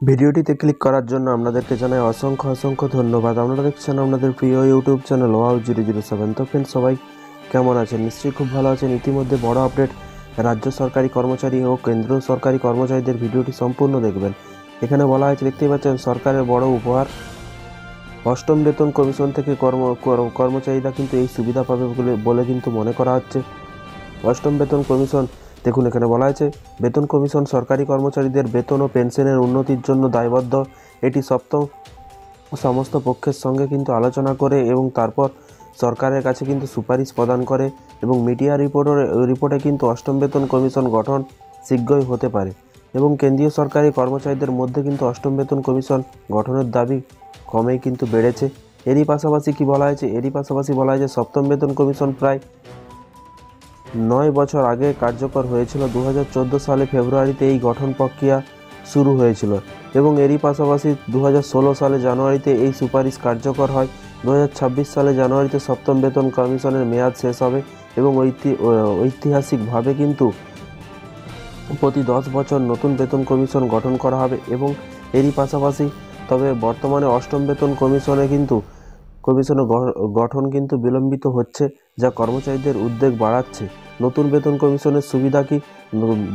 ভিডিওটিতে ক্লিক করার জন্য আপনাদেরকে জানাই অসংখ্য ধন্যবাদ। আপনারা দেখছেন আপনাদের প্রিয় ইউটিউব চ্যানেল wow007। তো ফ্রেন্ডস, সবাই কেমন আছেন? নিশ্চয়ই খুব ভালো আছেন। ইতিমধ্যে বড় আপডেট, রাজ্য সরকারি কর্মচারী ও কেন্দ্রীয় সরকারি কর্মচারীদের ভিডিওটি সম্পূর্ণ দেখবেন। এখানে বলা হয়েছে, দেখতেই পাচ্ছেন, সরকারের বড় উপহার। অষ্টম বেতন কমিশন থেকে কর্মচারীরা কিন্তু এই সুবিধা পাবে বলে কিন্তু মনে করা হচ্ছে। অষ্টম বেতন কমিশন, দেখুন এখানে বলা হয়েছে, বেতন কমিশন সরকারি কর্মচারীদের বেতন ও পেনশনের উন্নতির জন্য দায়বদ্ধ। এটি সপ্তম সমস্ত পক্ষের সঙ্গে কিন্তু আলোচনা করে এবং তারপর সরকারের কাছে কিন্তু সুপারিশ প্রদান করে এবং মিডিয়া রিপোর্টে কিন্তু অষ্টম বেতন কমিশন গঠন শীঘ্রই হতে পারে এবং কেন্দ্রীয় সরকারি কর্মচারীদের মধ্যে কিন্তু অষ্টম বেতন কমিশন গঠনের দাবি কমেই কিন্তু বেড়েছে। এরই পাশাপাশি বলা হয়েছে সপ্তম বেতন কমিশন প্রায় 9 বছর আগে কার্যকর হয়েছিল। 2014 সালে ফেব্রুয়ারিতে এই গঠন প্রক্রিয়া শুরু হয়েছিল এবং এরই পাশাপাশি 2016 সালে জানুয়ারিতে এই সুপারিশ কার্যকর হয়। 2026 সালে জানুয়ারিতে সপ্তম বেতন কমিশনের মেয়াদ শেষ হবে এবং ঐতিহাসিকভাবে কিন্তু প্রতি 10 বছর নতুন বেতন কমিশন গঠন করা হবে এবং এরই পাশাপাশি তবে বর্তমানে অষ্টম বেতন কমিশনের গঠন কিন্তু বিলম্বিত হচ্ছে, যা কর্মচারীদের উদ্বেগ বাড়াচ্ছে। নতুন বেতন কমিশনের সুবিধা কি?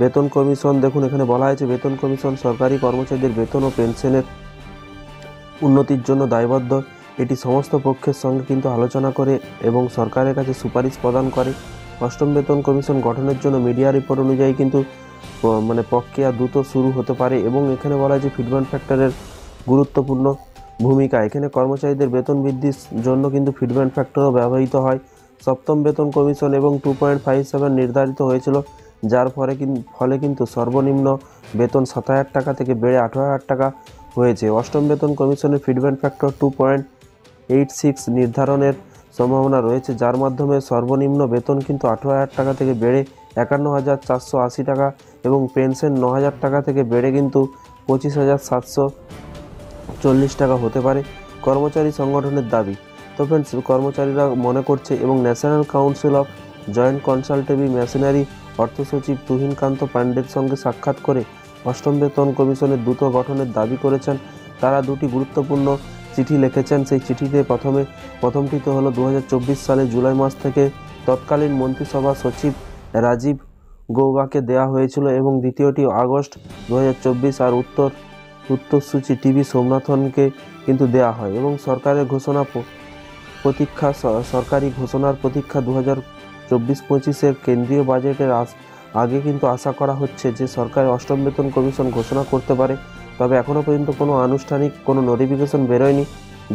বেতন কমিশন, দেখুন এখানে বলা হয়েছে, বেতন কমিশন সরকারি কর্মচারীদের বেতন ও পেনশনের উন্নতির জন্য দায়বদ্ধ। এটি সমস্ত পক্ষের সঙ্গে কিন্তু আলোচনা করে এবং সরকারের কাছে সুপারিশ প্রদান করে। অষ্টম বেতন কমিশন গঠনের জন্য মিডিয়া রিপোর্ট অনুযায়ী কিন্তু প্রক্রিয়া দ্রুত শুরু হতে পারে এবং এখানে বলা হয়েছে ফিডব্যাক ফ্যাক্টরের গুরুত্বপূর্ণ ভূমিকা। এখানে কর্মচারীদের বেতন বৃদ্ধির জন্য কিন্তু ফিডব্যাক ফ্যাক্টরও ব্যবহৃত হয়। সপ্তম বেতন কমিশন এবং 2.57 নির্ধারিত হয়েছিল, যার ফলে কিন্তু সর্বনিম্ন বেতন 7,000 টাকা থেকে বেড়ে 18,000 টাকা হয়েছে। অষ্টম বেতন কমিশনের ফিডব্যাক ফ্যাক্টর 2.86 নির্ধারণের সম্ভাবনা রয়েছে, যার মাধ্যমে সর্বনিম্ন বেতন কিন্তু 18,000 টাকা থেকে বেড়ে 51,480 টাকা এবং পেনশন 9,000 টাকা থেকে বেড়ে কিন্তু 25,740 টাকা হতে পারে। কর্মচারী সংগঠনের দাবি, তো ফ্রেন্ডস, কর্মচারীরা মনে করছে এবং national council of joint consultative machinery অর্থ সচিব তুহিনকান্ত পাণ্ডের সঙ্গে সাক্ষাৎ করে অষ্টম বেতন কমিশনের দ্রুত গঠনের দাবি করেছেন। তারা দুটি গুরুত্বপূর্ণ চিঠি লিখেছেন। সেই চিঠিতে প্রথমটিতে হলো 2024 সালে জুলাই মাস থেকে তৎকালীন মন্ত্রিসভা সচিব রাজীব গৌবাকে দেওয়া হয়েছিল এবং দ্বিতীয়টি আগস্ট 2024 আর উত্তরসূচি টিভি সোমনাথনকে কিন্তু দেওয়া হয় এবং সরকারি ঘোষণার প্রতীক্ষা 2024-25 কেন্দ্রীয় বাজেটের আগে কিন্তু আশা করা হচ্ছে যে সরকার অষ্টম বেতন কমিশন ঘোষণা করতে পারে। তবে এখনও পর্যন্ত কোনো আনুষ্ঠানিক কোনো নোটিফিকেশন বেরোয়নি।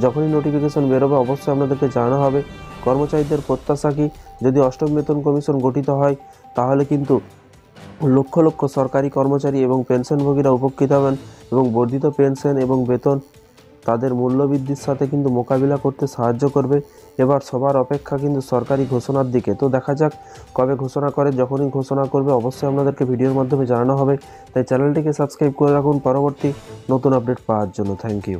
যখনই নোটিফিকেশন বেরোবে অবশ্যই আপনাদেরকে জানানো হবে। কর্মচারীদের প্রত্যাশা কি? যদি অষ্টম বেতন কমিশন গঠিত হয় তাহলে কিন্তু লক্ষ সরকারি কর্মচারী এবং পেনশনভোগীরা উপকৃত হবেন এবং বর্ধিত পেনশন এবং বেতন তাদের মূল্যবৃদ্ধির সাথে কিন্তু মোকাবিলা করতে সাহায্য করবে। এবার সবার অপেক্ষা কিন্তু সরকারি ঘোষণার দিকে। তো দেখা যাক কবে ঘোষণা করে। যখনই ঘোষণা করবে অবশ্যই আপনাদেরকে ভিডিওর মাধ্যমে জানানো হবে। তাই চ্যানেলটিকে সাবস্ক্রাইব করে রাখুন পরবর্তী নতুন আপডেট পাওয়ার জন্য। Thank you.